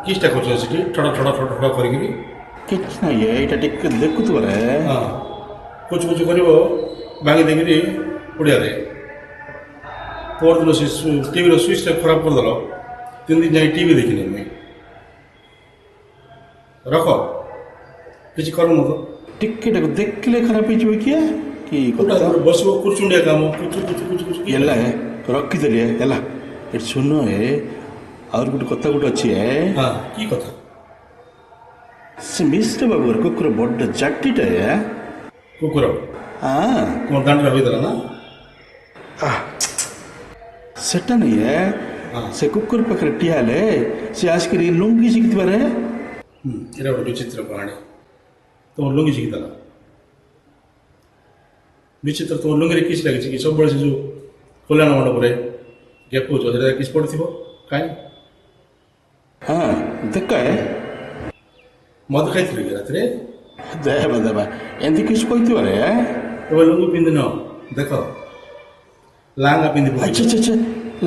କିଛିଟା କରୁଛ ସେଠି ଠଡ଼ ଠଡ଼ ଠଡ଼ ଠଡ଼ କରିକିରି କିଛି ନାହିଁ ଏଇଟା ଟିକେ ଦେଖୁଥିବ ରେ ହଁ କୁଚୁ କୁଚୁ କରିବ ଭାଙ୍ଗି ଦେଇକିରି ପଡ଼ିଆରେ ପରଦିନ ସେ ଟିଭିର ସୁଇଚ୍ଟା ଖରାପ କରିଦେଲ 3 ଦିନ ଯାଇ ଟିଭି ଦେଖିନି ମୁଇଁ ରଖ କିଛି କରୁନ ତ ଟିକେ ଟାକୁ ଦେଖିଲେ ଖରାପ ହେଇଯିବ କିଏ କି କୋଉଟା କଥା ବସିବ କୁଚୁଣ୍ଡିଆ କାମ କୁଚୁ କୁଚୁ କୁଚୁ କୁଚୁ କି ହେଲା ରଖିଦେଲି ହେଲା ଏଠି ଶୁଣ ଆହୁରି ଗୋଟେ କଥା ଗୋଟେ ଅଛି ହଁ କି କଥା ସେ ମିଶ୍ର ବାବୁର କୁକୁର ବଡ ଜାଟିଟା କୁକୁର ହଁ ତୁମ ଦାଣ୍ଡରେ ହୋଇଥିଲା ନା ସେଟା ନାଇଁ ହଁ ସେ କୁକୁର ପାଖରେ ଠିଆ ହେଲେ ସେ ଆସିକରି ଲୁଙ୍ଗି ଶିଖିଥିବାରେ ଏଇଟା ଗୋଟେ ବିଚିତ୍ର କାହାଣୀ ତୁମ ଲୁଙ୍ଗି ଶିଖିଥିଲା ବିଚିତ୍ର ତୁମ ଲୁଙ୍ଗିରେ କିଛି ଲାଗିଛି କି ସବୁବେଳେ ସେ ଯେଉଁ କଲ୍ୟାଣ ମଣ୍ଡପରେ ଗେପୁଛ ସେଟା କିଛି ପଡ଼ିଥିବ କାହିଁ ହଁ ଦେଖ ମଦ ଖାଇଥିଲି କି ରାତିରେ ଦେବା ଦେବା ଏମିତି କିଛି କହିଥିବାରେ ତମେ ଲୁଙ୍ଗି ପିନ୍ଧିନ ଦେଖ ଲାଙ୍ଗା ପିନ୍ଧି ଆଚ୍ଛା ପକେଇଛ ଆଚ୍ଛା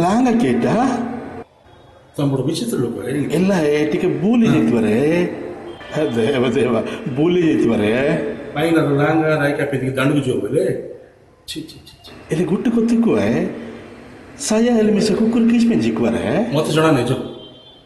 ଲାଙ୍ଗା କେଟା ତମେ ବଡ଼ ବିଚିତ୍ର ଲୋକ ହେଲା ଟିକେ ବୁଲି ଯାଇଥିବାରେ ଦେବା ଦେବା ବୁଲି ଯାଇଥିବାରେ କାହିଁକି ନା ଲାଙ୍ଗା ରାଇକା ପିନ୍ଧିକି ଦାଣ୍ଡକୁ ଯିବ ବୋଲେ ଛି ଛି ଛି ଛି ଏରେ ଗୋଟେ କଥା କୁହ ସାୟା ହେଲେ ମିଶା କୁକୁର କିଛି ପାଇଁ ଜିକୁବାରେ ମତେ ଜଣା ନାହିଁ